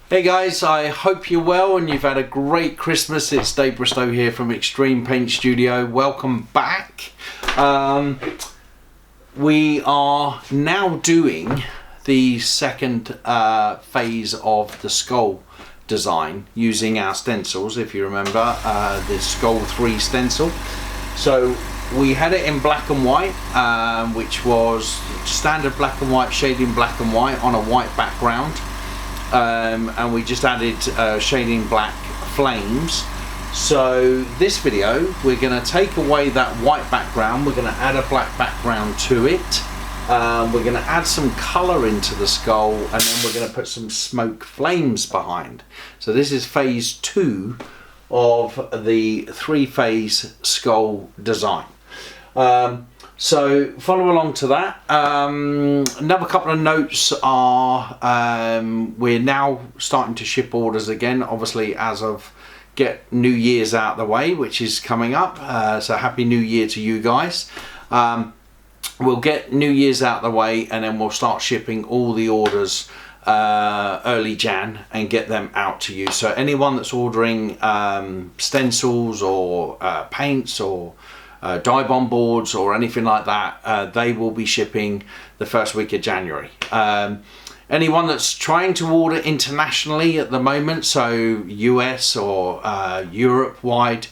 Hey guys, I hope you're well and you've had a great Christmas. It's Dave Bristow here from Extreme Paint Studio. Welcome back. We are now doing the second phase of the skull design using our stencils, if you remember, the Skull 3 stencil. So we had it in black and white, which was standard black and white, shading black and white on a white background. And we just added shading black flames. So this video we're going to take away that white background, we're going to add a black background to it, we're going to add some colour into the skull, and then we're going to put some smoke flames behind. So this is phase 2 of the 3-phase skull design. So follow along to that. Another couple of notes are we're now starting to ship orders again, obviously as of get New Year's out of the way, which is coming up. So happy New Year to you guys. We'll get New Year's out of the way and then we'll start shipping all the orders early Jan and get them out to you. So anyone that's ordering stencils or paints or dye bond boards or anything like that, they will be shipping the first week of January. Anyone that's trying to order internationally at the moment, so US or Europe wide,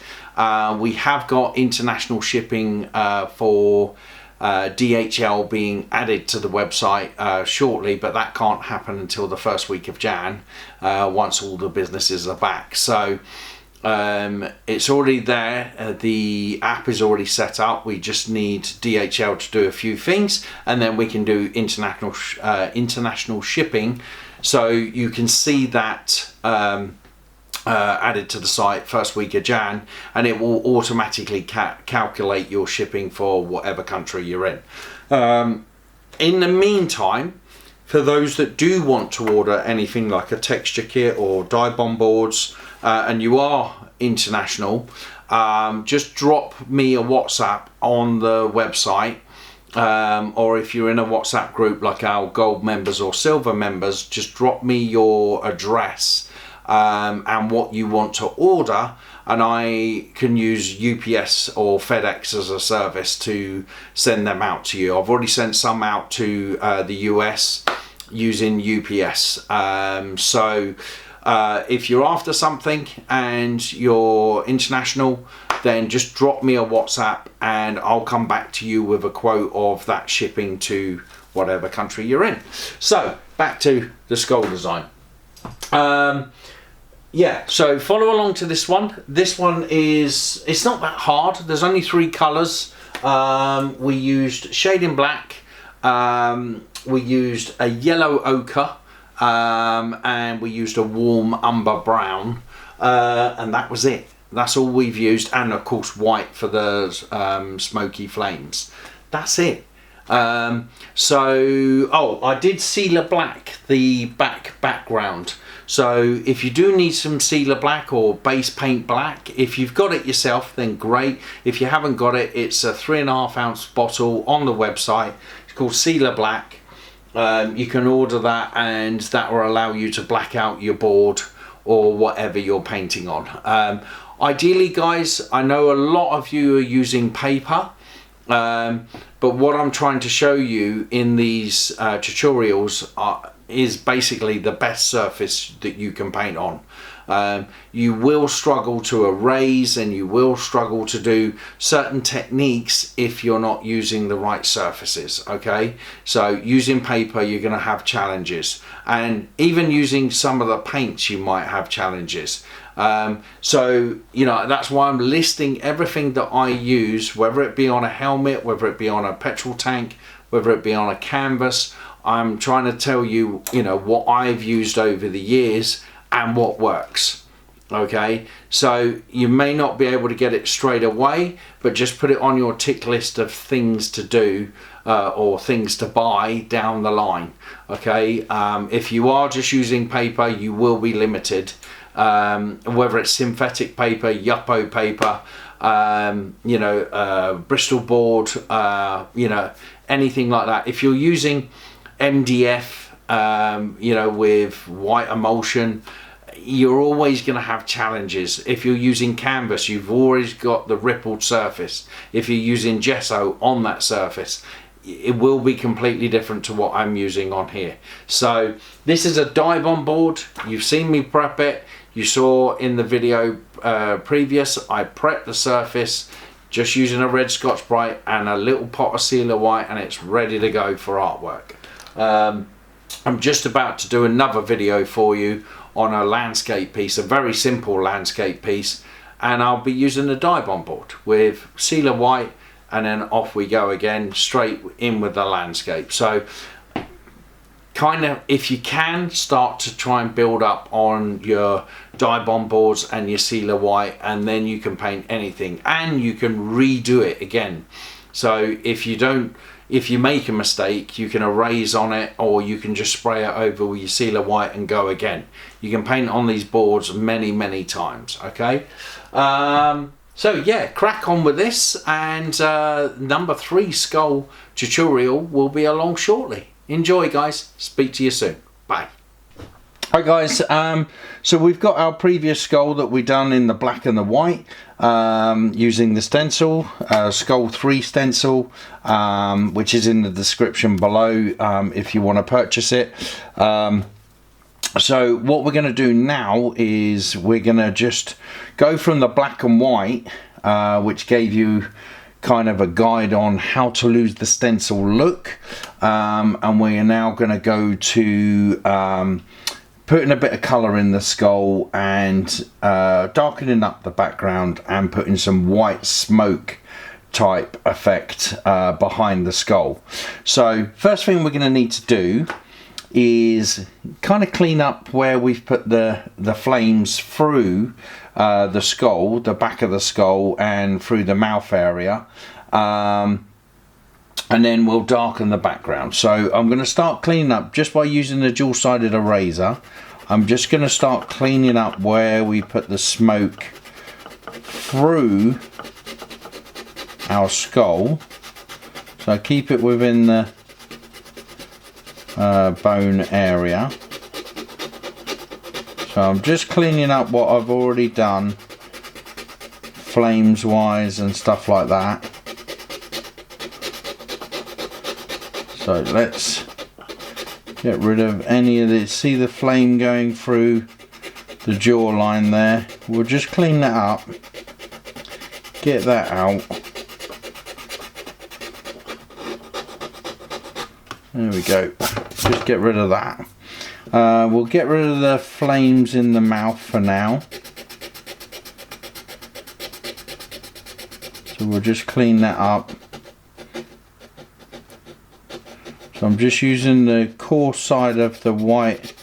we have got international shipping for DHL being added to the website shortly, but that can't happen until the first week of Jan, once all the businesses are back. So it's already there, the app is already set up, we just need DHL to do a few things and then we can do international shipping. So you can see that added to the site first week of Jan, and it will automatically calculate your shipping for whatever country you're in. In the meantime, for those that do want to order anything like a texture kit or dye bond boards, and you are international, just drop me a WhatsApp on the website, or if you're in a WhatsApp group like our gold members or silver members, just drop me your address and what you want to order, and I can use UPS or FedEx as a service to send them out to you. I've already sent some out to the US using UPS. So if you're after something and you're international, then just drop me a WhatsApp and I'll come back to you with a quote of that shipping to whatever country you're in. So back to the skull design. Yeah, so follow along to this one. This one is, it's not that hard. There's only 3 colours. We used shading black, we used a yellow ochre, and we used a warm umber brown, and that was it. That's all we've used, and of course white for the smoky flames. That's it. So, oh, I did sealer black the background. So if you do need some sealer black or base paint black, if you've got it yourself, then great. If you haven't got it, it's a 3.5 ounce bottle on the website. It's called Sealer Black. You can order that and that will allow you to black out your board or whatever you're painting on. Ideally, guys, I know a lot of you are using paper, but what I'm trying to show you in these tutorials is basically the best surface that you can paint on. You will struggle to erase and you will struggle to do certain techniques if you're not using the right surfaces, okay? So using paper, you're going to have challenges, and even using some of the paints you might have challenges. So you know, that's why I'm listing everything that I use, whether it be on a helmet, whether it be on a petrol tank, whether it be on a canvas. I'm trying to tell you, you know, what I've used over the years and what works. Okay, so you may not be able to get it straight away, but just put it on your tick list of things to do or things to buy down the line. Okay, if you are just using paper, you will be limited, whether it's synthetic paper, Yupo paper, you know, Bristol board, you know, anything like that. If you're using MDF you know, with white emulsion, you're always going to have challenges. If you're using canvas, you've always got the rippled surface. If you're using gesso on that surface, it will be completely different to what I'm using on here. So this is a die bond board. You've seen me prep it. You saw in the video previous, I prepped the surface just using a red Scotch-Brite and a little pot of sealer white, and it's ready to go for artwork. I'm just about to do another video for you on a landscape piece, a very simple landscape piece, and I'll be using a die bond board with sealer white, and then off we go again, straight in with the landscape. So kind of, if you can, start to try and build up on your die bond boards and your sealer white, and then you can paint anything and you can redo it again. So if you make a mistake, you can erase on it, or you can just spray it over with your sealer white and go again. You can paint on these boards many times, okay? So yeah, crack on with this, and number 3 skull tutorial will be along shortly. Enjoy, guys. Speak to you soon. Bye. Hi guys, so we've got our previous skull that we done in the black and the white using the stencil, skull 3 stencil, which is in the description below if you want to purchase it. So what we're going to do now is we're going to just go from the black and white, which gave you kind of a guide on how to lose the stencil look, and we are now going to go to putting a bit of colour in the skull and darkening up the background and putting some white smoke type effect behind the skull. So first thing we're going to need to do is kind of clean up where we've put the flames through the skull, the back of the skull, and through the mouth area, and then we'll darken the background. So I'm going to start cleaning up just by using the dual-sided eraser. I'm just going to start cleaning up where we put the smoke through our skull, so keep it within the bone area. So I'm just cleaning up what I've already done, flames wise and stuff like that. So let's get rid of any of this. See the flame going through the jawline there? We'll just clean that up, get that out. There we go. Just get rid of that. We'll get rid of the flames in the mouth for now. So we'll just clean that up. So I'm just using the coarse side of the white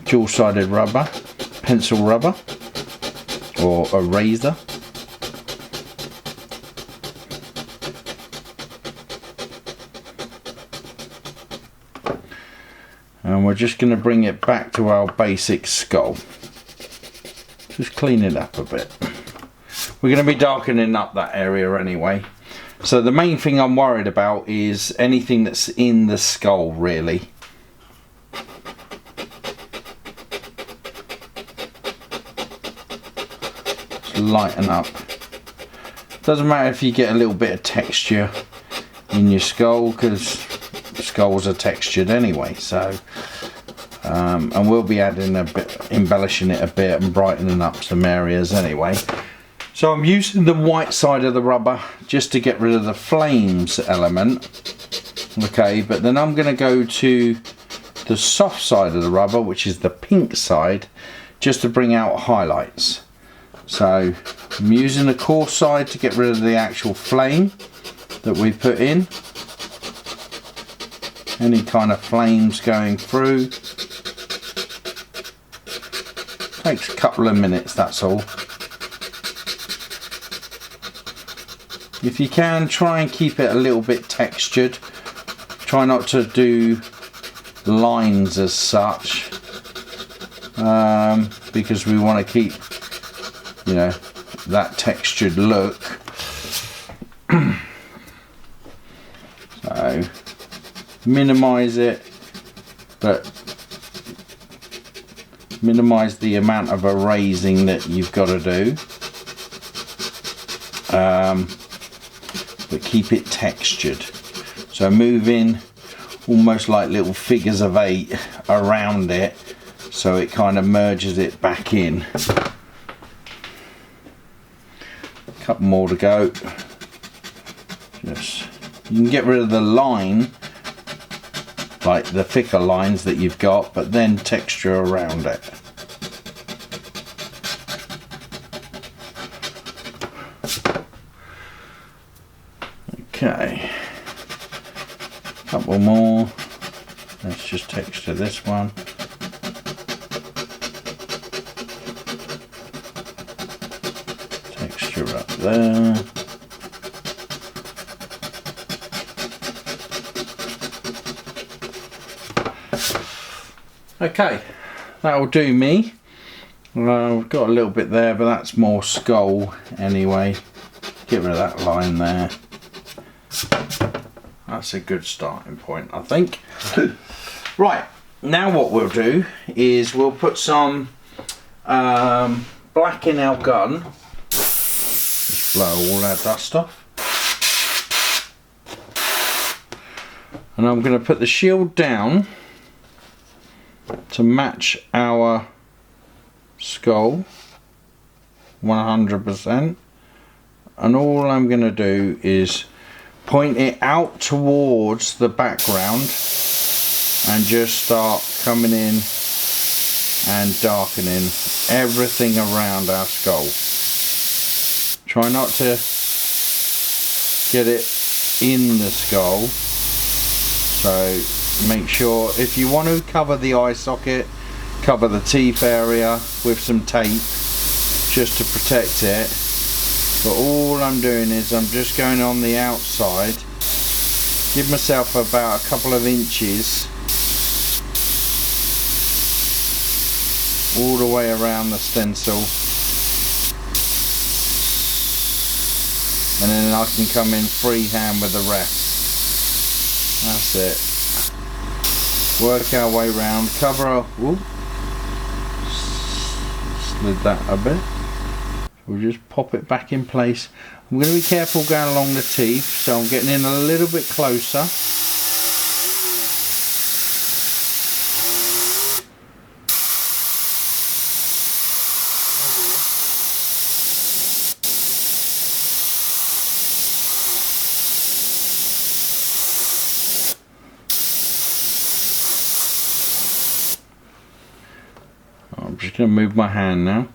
dual-sided rubber, pencil rubber, or eraser. And we're just going to bring it back to our basic skull. Just clean it up a bit. We're going to be darkening up that area anyway. So the main thing I'm worried about is anything that's in the skull, really. Just lighten up. Doesn't matter if you get a little bit of texture in your skull, because skulls are textured anyway. So and we'll be adding a bit, embellishing it a bit and brightening up some areas anyway. So I'm using the white side of the rubber just to get rid of the flames element, okay, but then I'm going to go to the soft side of the rubber, which is the pink side, just to bring out highlights. So I'm using the coarse side to get rid of the actual flame that we put in, any kind of flames going through. Takes a couple of minutes, that's all. If you can, try and keep it a little bit textured. Try not to do lines as such, because we want to keep, you know, that textured look. So minimize it, but minimize the amount of erasing that you've got to do, but keep it textured. So move in almost like little figures of 8 around it, so it kind of merges it back in. A couple more to go. Just, you can get rid of the line, like the thicker lines that you've got, but then texture around it. Okay, couple more. Let's just texture this one. Texture up there. Okay, that'll do me. We've got a little bit there, but that's more skull anyway. Get rid of that line there. That's a good starting point, I think. Right, now what we'll do is we'll put some black in our gun. Just blow all that dust off. And I'm going to put the shield down to match our skull 100%, and all I'm going to do is point it out towards the background and just start coming in and darkening everything around our skull. Try not to get it in the skull, so make sure, if you want to cover the eye socket, cover the teeth area with some tape just to protect it. But all I'm doing is I'm just going on the outside, give myself about a couple of inches all the way around the stencil, and then I can come in freehand with the rest. That's it. Work our way round, cover our, whoop, slid that a bit. We'll just pop it back in place. I'm going to be careful going along the teeth, so I'm getting in a little bit closer. I'm just going to move my hand now.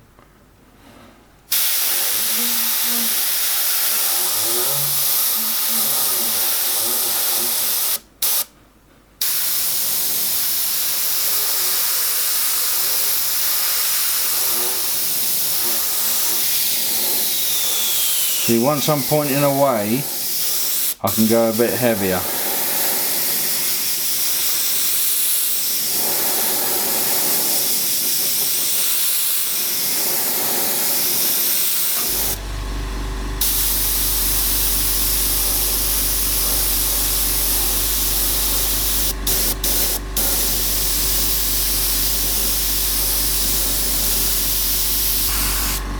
See, once I'm pointing away, I can go a bit heavier.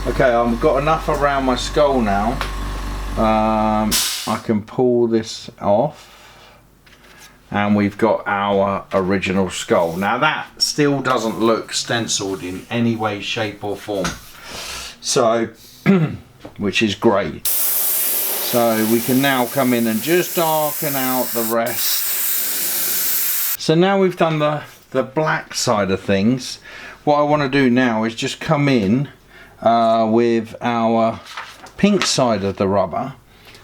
Okay, I've got enough around my skull now. I can pull this off, and we've got our original skull. Now that still doesn't look stenciled in any way, shape or form, so which is great. So we can now come in and just darken out the rest. So now we've done the black side of things. What I want to do now is just come in with our pink side of the rubber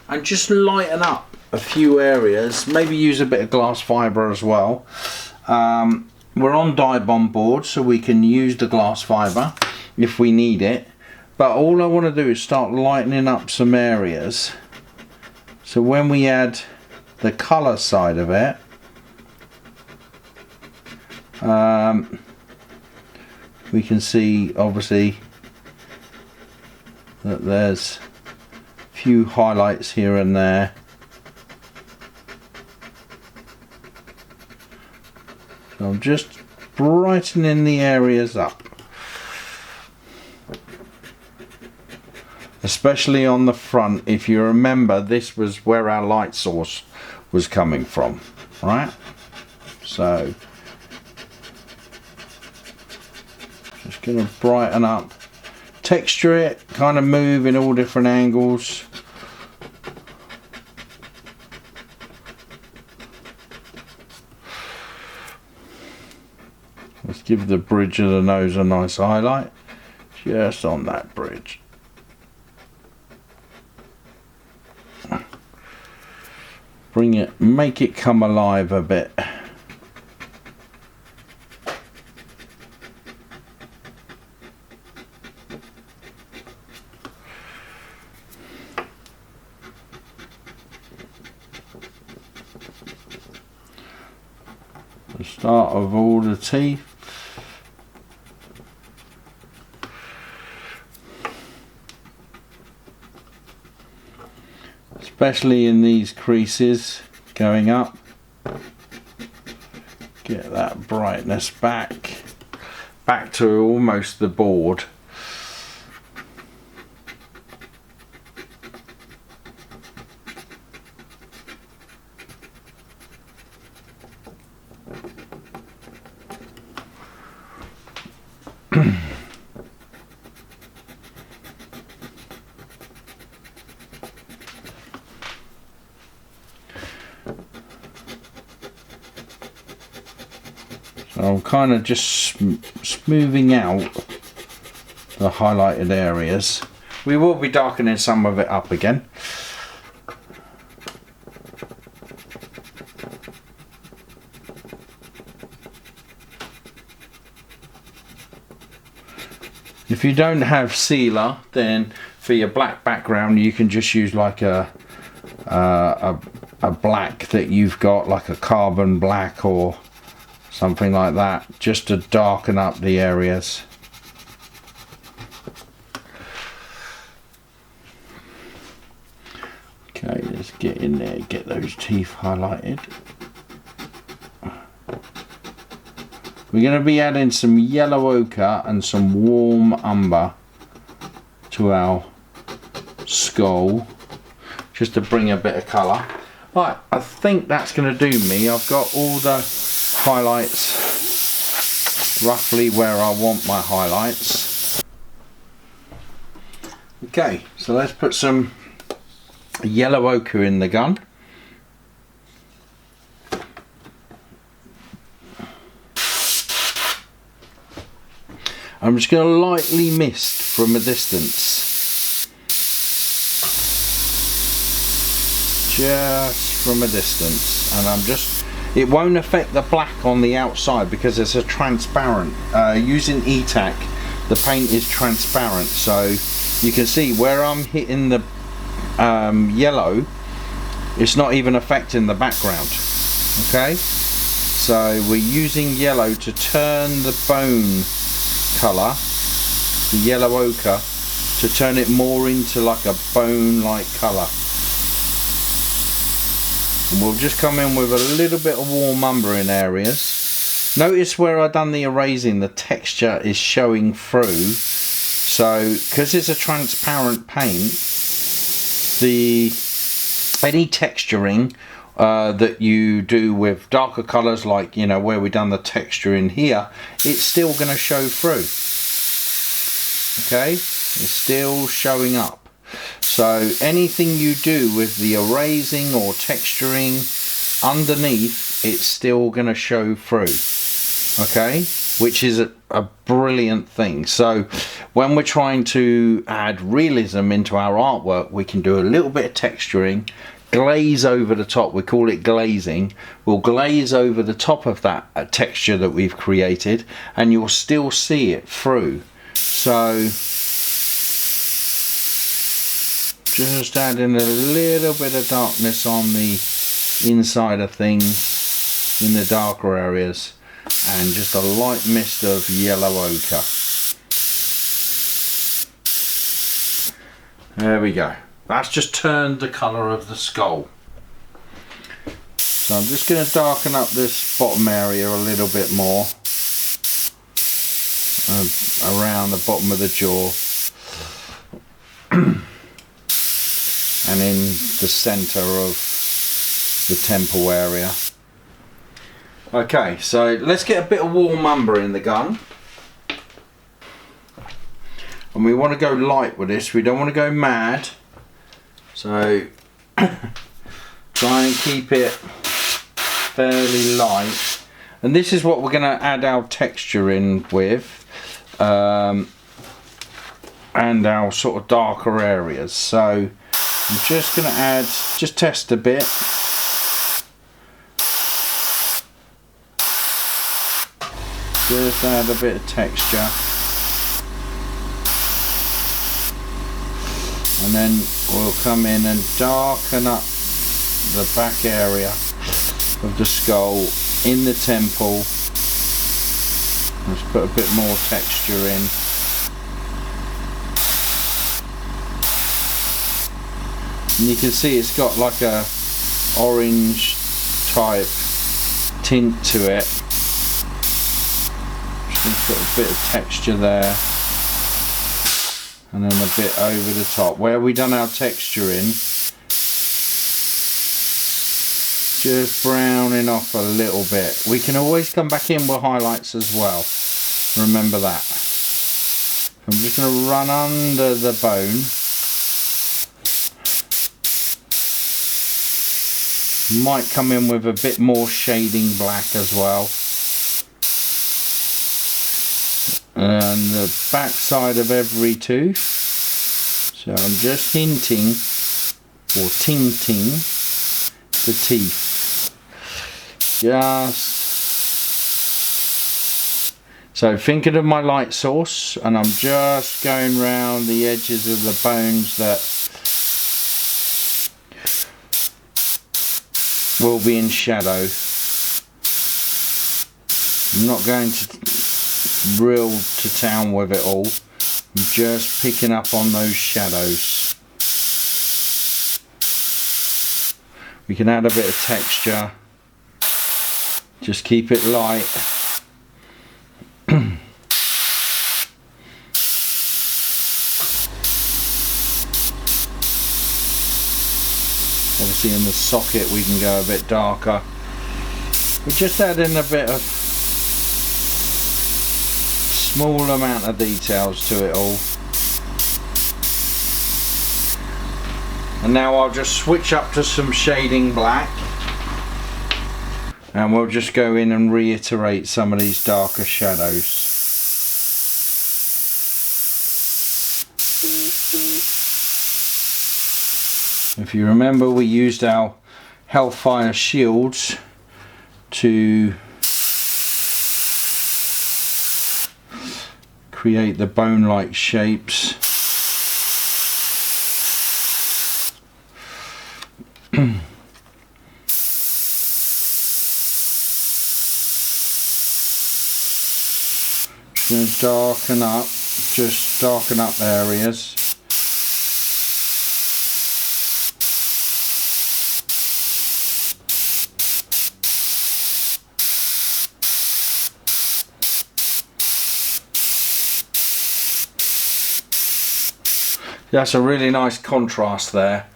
and just lighten up a few areas, maybe use a bit of glass fibre as well. We're on dye bond board, so we can use the glass fibre if we need it, but all I want to do is start lightening up some areas, so when we add the colour side of it, we can see obviously that there's a few highlights here and there. So I'm of just brightening the areas up, especially on the front. If you remember, this was where our light source was coming from, right? So just going to brighten up, texture it, kind of move in all different angles. Let's give the bridge of the nose a nice highlight, just on that bridge. Bring it, make it come alive a bit. The start of all the teeth. Especially in these creases going up. Get that brightness back to almost the board. So I'm kind of just smoothing out the highlighted areas. We will be darkening some of it up again. If you don't have sealer, then for your black background you can just use like a black that you've got, like a carbon black or something like that, just to darken up the areas. Okay, let's get in there, get those teeth highlighted. We're going to be adding some yellow ochre and some warm umber to our skull, just to bring a bit of colour. Right, I think that's going to do me. I've got all the highlights roughly where I want my highlights. Okay, so let's put some yellow ochre in the gun. I'm just going to lightly mist from a distance. Just from a distance, and I'm just, it won't affect the black on the outside because it's a transparent. Using Etac, the paint is transparent, so you can see where I'm hitting the yellow, it's not even affecting the background. Okay, so we're using yellow to turn the bone colour, the yellow ochre, to turn it more into like a bone like colour. And we'll just come in with a little bit of warm umber in areas. Notice where I've done the erasing, the texture is showing through. So because it's a transparent paint, any texturing that you do with darker colours, like, you know, where we've done the texture in here, it's still going to show through. Okay, it's still showing up. So anything you do with the erasing or texturing underneath, it's still going to show through. Okay, which is a brilliant thing. So when we're trying to add realism into our artwork, we can do a little bit of texturing, glaze over the top. We call it glazing. We'll glaze over the top of that texture that we've created, and you'll still see it through. So just adding a little bit of darkness on the inside of things in the darker areas, and just a light mist of yellow ochre. There we go. That's just turned the colour of the skull. So I'm just going to darken up this bottom area a little bit more, around the bottom of the jaw and in the centre of the temple area. Okay, so let's get a bit of warm umber in the gun. And we want to go light with this, we don't want to go mad. So try and keep it fairly light. And this is what we're going to add our texture in with. And our sort of darker areas. So I'm just going to add, just test a bit. Just add a bit of texture. And then we'll come in and darken up the back area of the skull in the temple. Let's put a bit more texture in. And you can see it's got like a orange type tint to it. Just going to put a bit of texture there. And then a bit over the top. Where we done our texture in, just browning off a little bit. We can always come back in with highlights as well. Remember that. I'm just going to run under the bone. Might come in with a bit more shading black as well. And the back side of every tooth. So I'm just hinting or tinting the teeth. So thinking of my light source, and I'm just going round the edges of the bones that will be in shadow. I'm not going to real to town with it all. I'm just picking up on those shadows. We can add a bit of texture. Just keep it light. Obviously in the socket we can go a bit darker. We're just adding a bit of small amount of details to it all. And now I'll just switch up to some shading black, and we'll just go in and reiterate some of these darker shadows. If you remember, we used our Hellfire shields to create the bone-like shapes. Just going to darken up areas. That's a really nice contrast there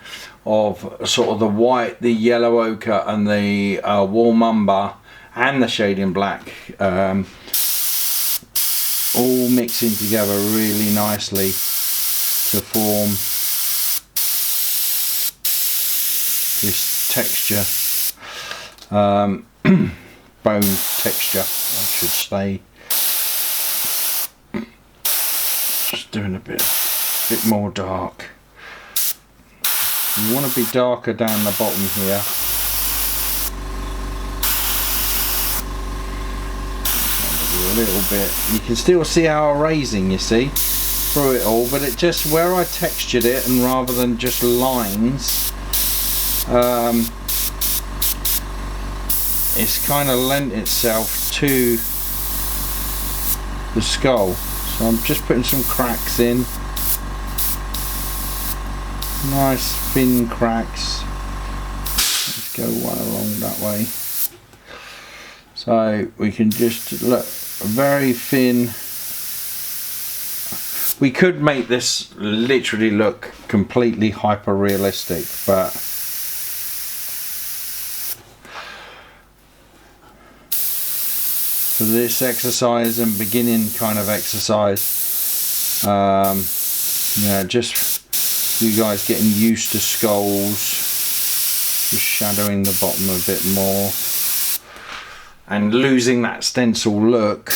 of sort of the white, the yellow ochre and the warm umber and the shading black all mixing together really nicely to form this texture, bone texture I should say. Just doing a bit more dark. You want to be darker down the bottom here. A little bit. You can still see our erasing, you see, through it all, but it just, where I textured it and rather than just lines, it's kind of lent itself to the skull. So I'm just putting some cracks in. Nice thin cracks. Let's go one along that way. So we can just look very thin. We could make this literally look completely hyper realistic, but for this exercise and beginning kind of exercise, just you guys getting used to skulls, just shadowing the bottom a bit more and losing that stencil look.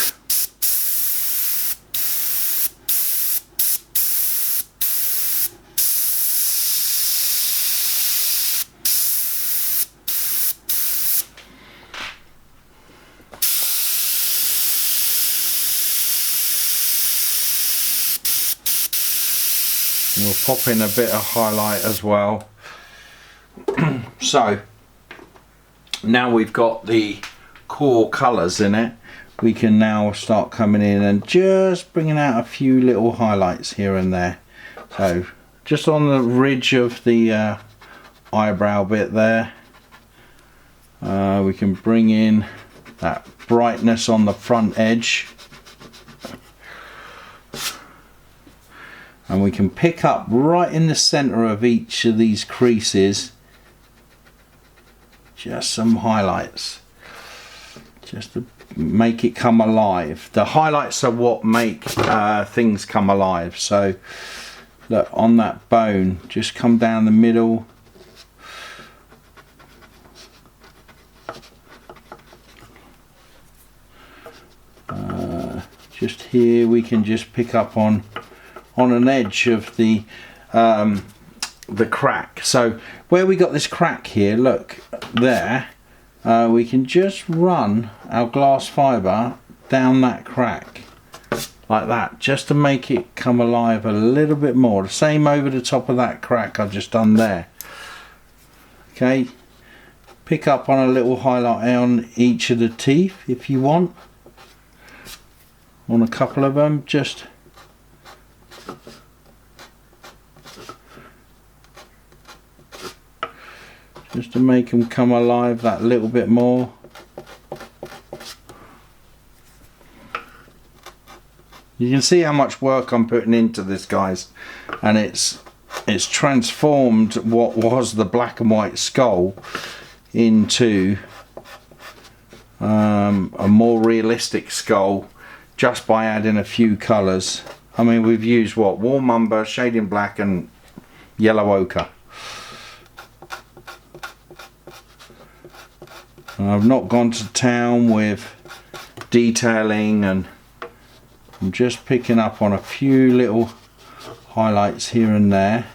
We'll pop in a bit of highlight as well. So now we've got the core colours in it, we can now start coming in and just bringing out a few little highlights here and there. So just on the ridge of the eyebrow bit there, we can bring in that brightness on the front edge. And we can pick up right in the center of each of these creases just some highlights, just to make it come alive. The highlights are what make things come alive. So look, on that bone, just come down the middle. Just here we can just pick up on an edge of the crack. So where we got this crack here, look there, we can just run our glass fibre down that crack like that, just to make it come alive a little bit more. The same over the top of that crack I've just done there. Okay, pick up on a little highlight on each of the teeth if you want, on a couple of them, just to make them come alive that little bit more. You can see how much work I'm putting into this, guys, and it's transformed what was the black and white skull into a more realistic skull just by adding a few colours. I mean, we've used what? Warm umber, shading black and yellow ochre. I've not gone to town with detailing, and I'm just picking up on a few little highlights here and there.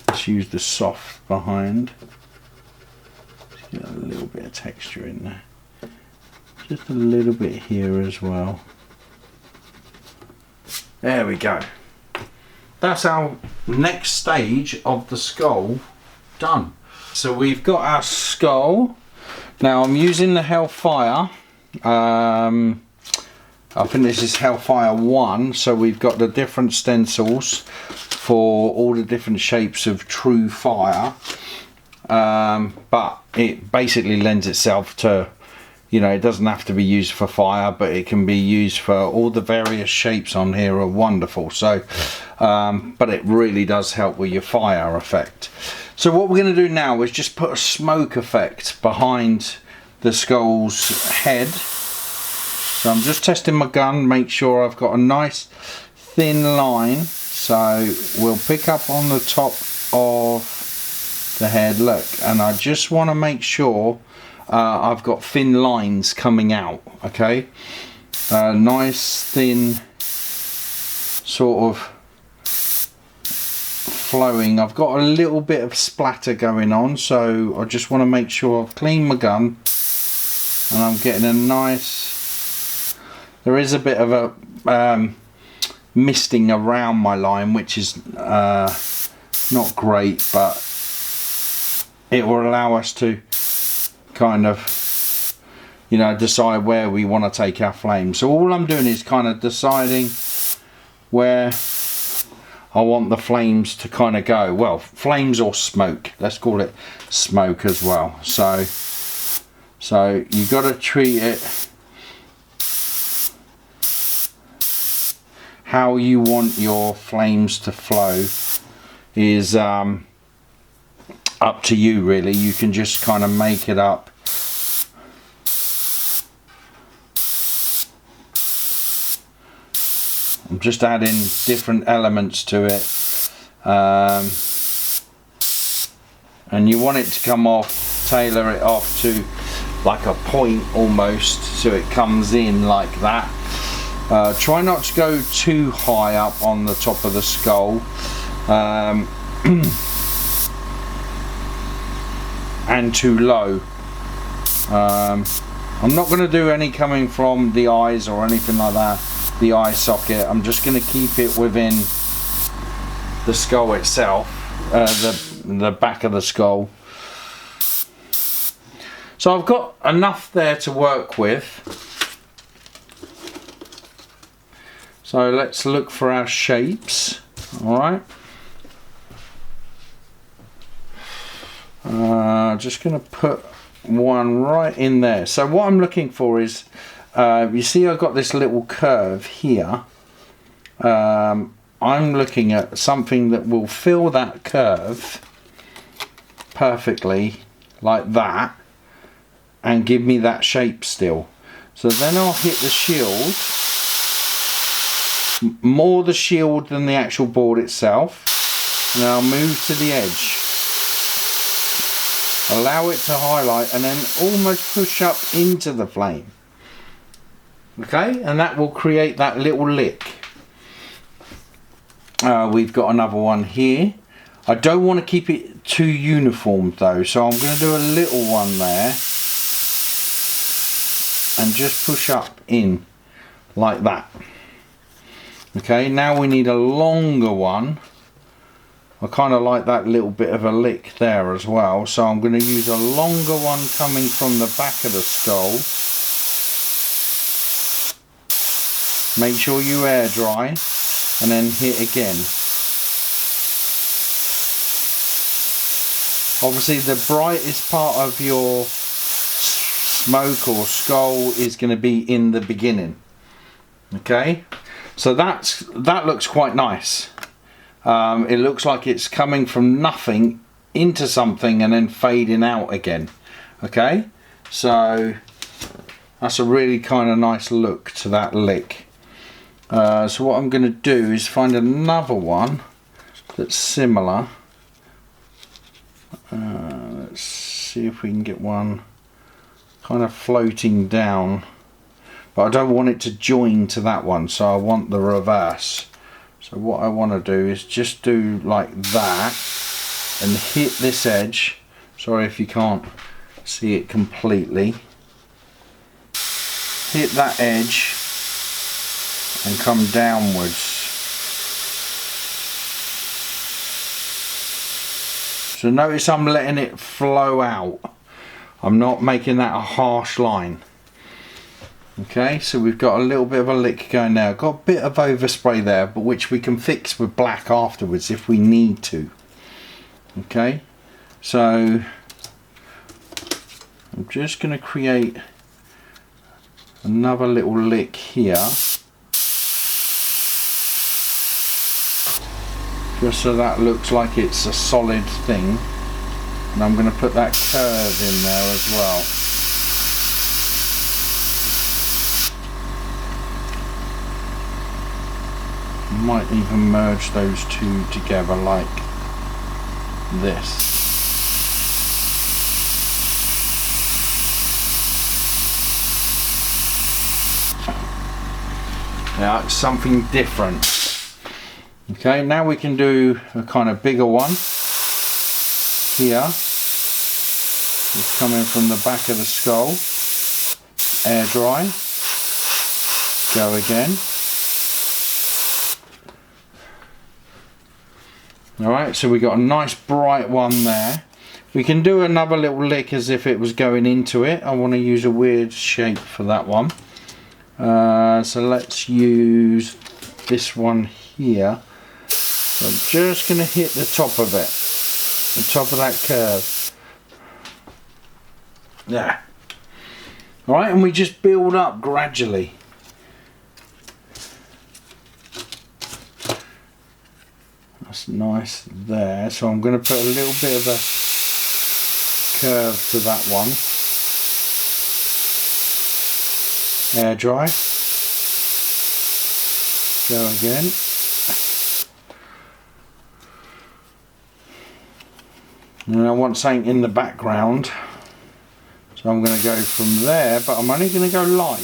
Let's use the soft behind. Just get a little bit of texture in there. Just a little bit here as well. There we go. That's our next stage of the skull done. So we've got our skull. Now I'm using the Hellfire. I think this is Hellfire 1. So we've got the different stencils for all the different shapes of true fire. But it basically lends itself to, you know, it doesn't have to be used for fire, but it can be used for all the various shapes on here are wonderful. So but it really does help with your fire effect. So what we're going to do now is just put a smoke effect behind the skull's head. So I'm just testing my gun, make sure I've got a nice thin line. So we'll pick up on the top of the head, look, and I just want to make sure I've got thin lines coming out. Okay, nice thin sort of flowing. I've got a little bit of splatter going on, so I just want to make sure I've cleaned my gun and I'm getting a nice, there is a bit of a misting around my line, which is not great, but it will allow us to kind of, you know, decide where we want to take our flame. So all I'm doing is kind of deciding where I want the flames to kind of go. Well, flames or smoke. Let's call it smoke as well. So you got to treat it how you want your flames to flow is up to you really. You can just kind of make it up. I'm just adding different elements to it, and you want it to come off, tailor it off to like a point almost, so it comes in like that. Try not to go too high up on the top of the skull, and too low. I'm not going to do any coming from the eyes or anything like that, the eye socket. I'm just going to keep it within the skull itself, the back of the skull. So I've got enough there to work with. So let's look for our shapes. All right. Just going to put one right in there. So what I'm looking for is, you see I've got this little curve here. I'm looking at something that will fill that curve perfectly like that and give me that shape still. So then I'll hit the shield, more the shield than the actual board itself, and then I'll move to the edge, allow it to highlight, and then almost push up into the flame. Okay, and that will create that little lick. We've got another one here. I don't want to keep it too uniform though, so I'm going to do a little one there and just push up in like that. Okay, now we need a longer one. I kind of like that little bit of a lick there as well, so I'm going to use a longer one coming from the back of the skull. Make sure you air dry and then hit again. Obviously the brightest part of your smoke or skull is going to be in the beginning. Okay, so that looks quite nice. It looks like it's coming from nothing into something and then fading out again. Okay, so that's a really kind of nice look to that lick. So what I'm going to do is find another one that's similar. Let's see if we can get one kind of floating down, but I don't want it to join to that one, so I want the reverse. So what I want to do is just do like that and hit this edge. Sorry if you can't see it completely. Hit that edge and come downwards. So notice I'm letting it flow out. I'm not making that a harsh line. Okay, so we've got a little bit of a lick going there. Got a bit of overspray there, but which we can fix with black afterwards if we need to. Okay, so I'm just going to create another little lick here, just so that looks like it's a solid thing. And I'm going to put that curve in there as well. Might even merge those two together like this. Now it's something different. Okay, now we can do a kind of bigger one here. It's coming from the back of the skull. Air dry. Go again. Alright, so we got a nice bright one there. We can do another little lick as if it was going into it. I want to use a weird shape for that one. So let's use this one here. So I'm just going to hit the top of it, the top of that curve. There. Alright, and we just build up gradually. That's nice there. So I'm going to put a little bit of a curve to that one. Air dry. Go again. And I want something in the background. So I'm going to go from there, but I'm only going to go light.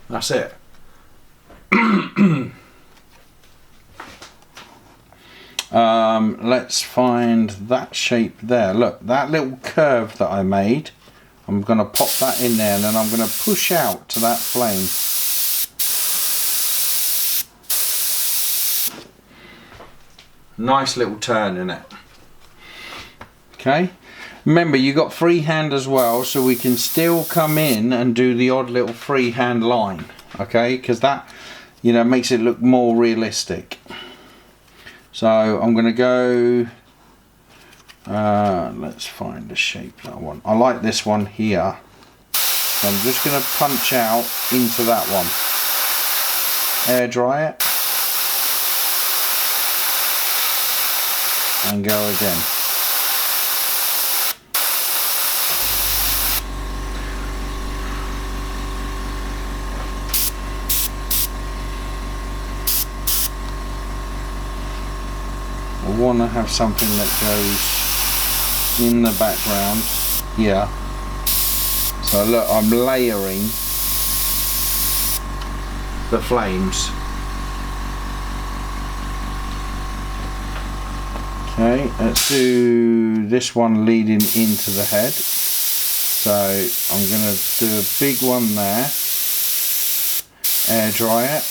That's it. Let's find that shape there. Look, that little curve that I made, I'm going to pop that in there and then I'm going to push out to that flame. Nice little turn in it. Okay, remember you got freehand as well, so we can still come in and do the odd little freehand line, okay, because that, you know, makes it look more realistic. So I'm going to go, let's find the shape that I want. I like this one here, so I'm just going to punch out into that one, air dry it and go again. I want to have something that goes in the background here. So look, I'm layering the flames. Okay, let's do this one leading into the head. So I'm going to do a big one there, air dry it.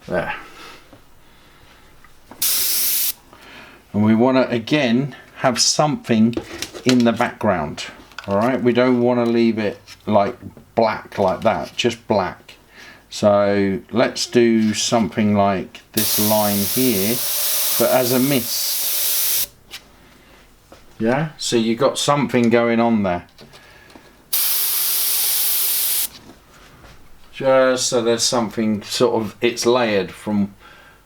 There. And we want to again have something in the background. Alright, we don't want to leave it like black like that, just black. So let's do something like this line here, but as a mist. Yeah, so you got something going on there. Just so there's something sort of, it's layered from,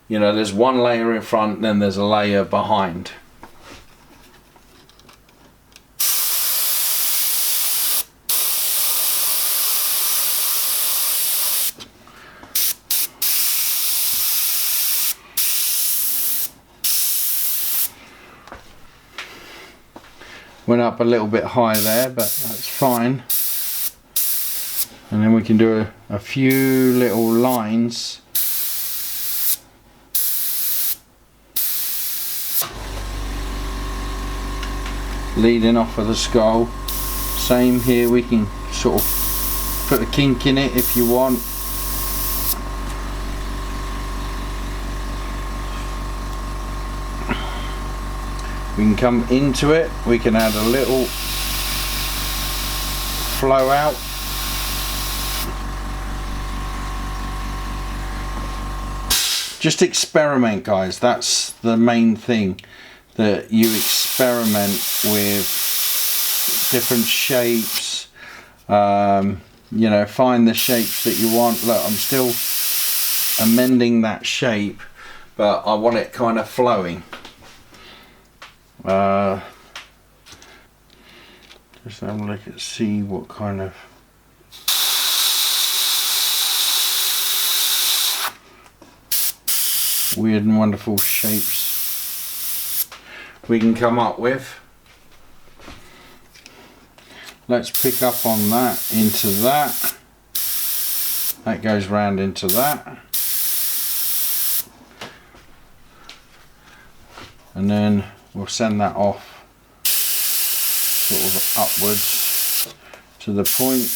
you know, there's one layer in front, then there's a layer behind. Went up a little bit high there, but that's fine. And then we can do a few little lines. Leading off of the skull. Same here, we can sort of put a kink in it if you want. We can come into it, we can add a little flow out. Just experiment, guys. That's the main thing, that you experiment with different shapes. You know, find the shapes that you want. Look, I'm still amending that shape, but I want it kind of flowing. Just have a look at, see what kind of weird and wonderful shapes we can come up with. Let's pick up on that, into that. That goes round into that. And then we'll send that off sort of upwards to the point.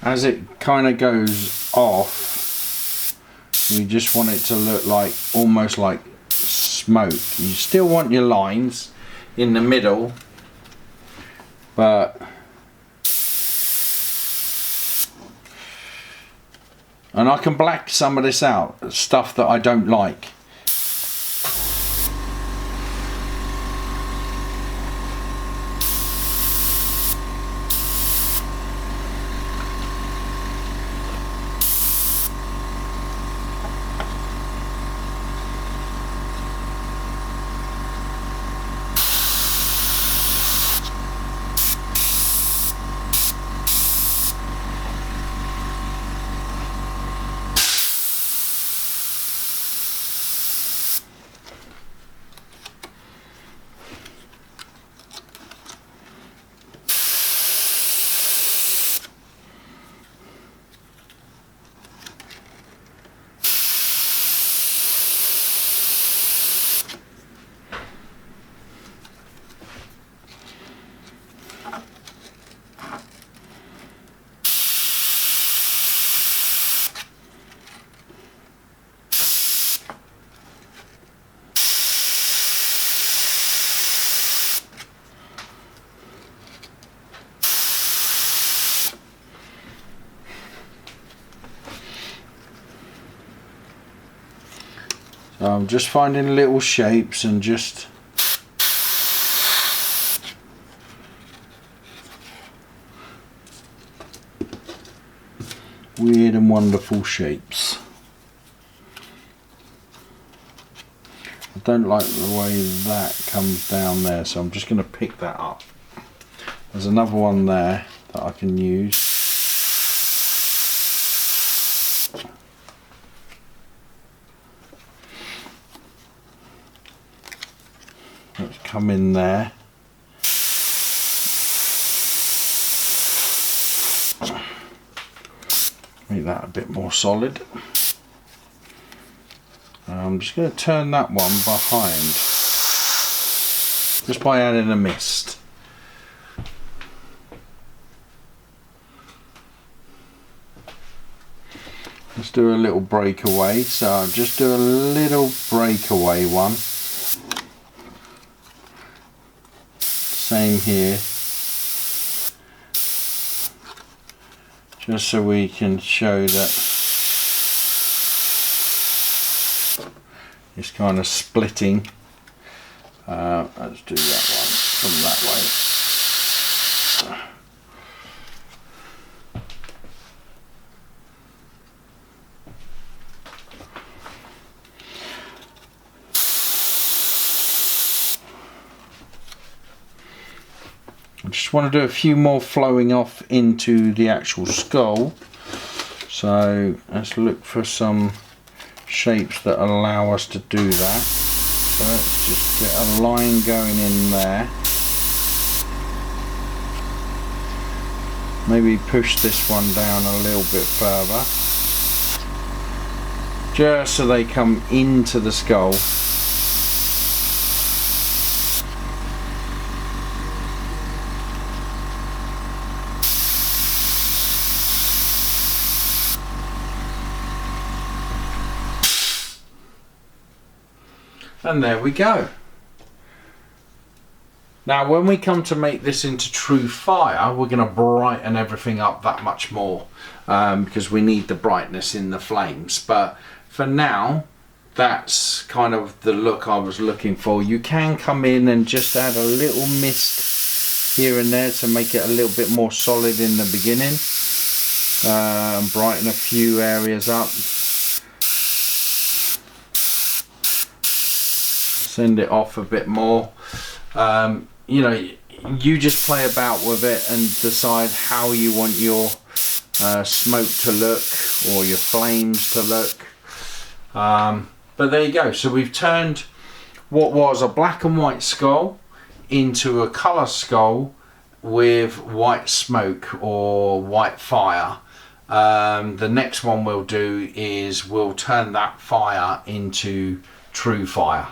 as it kind of goes off, we just want it to look like almost like smoke. You still want your lines in the middle, but and I can black some of this out, stuff that I don't like. So I'm just finding little shapes and just weird and wonderful shapes. I don't like the way that comes down there, so I'm just going to pick that up. There's another one there that I can use. Let's come in there. Make that a bit more solid. I'm just going to turn that one behind, just by adding a mist. Let's do a little breakaway. So I'll just do a little breakaway one. Same here. Just so we can show that it's kind of splitting. Let's do that one from that way. I just want to do a few more flowing off into the actual skull. So let's look for some shapes that allow us to do that. So let's just get a line going in there. Maybe push this one down a little bit further, just so they come into the skull. And there we go. Now when we come to make this into true fire, we're going to brighten everything up that much more, because we need the brightness in the flames. But for now, that's kind of the look I was looking for. You can come in and just add a little mist here and there to make it a little bit more solid in the beginning, and brighten a few areas up. Send it off a bit more. You know, you just play about with it and decide how you want your smoke to look or your flames to look. But there you go. So we've turned what was a black and white skull into a colour skull with white smoke or white fire. The next one we'll do is we'll turn that fire into true fire.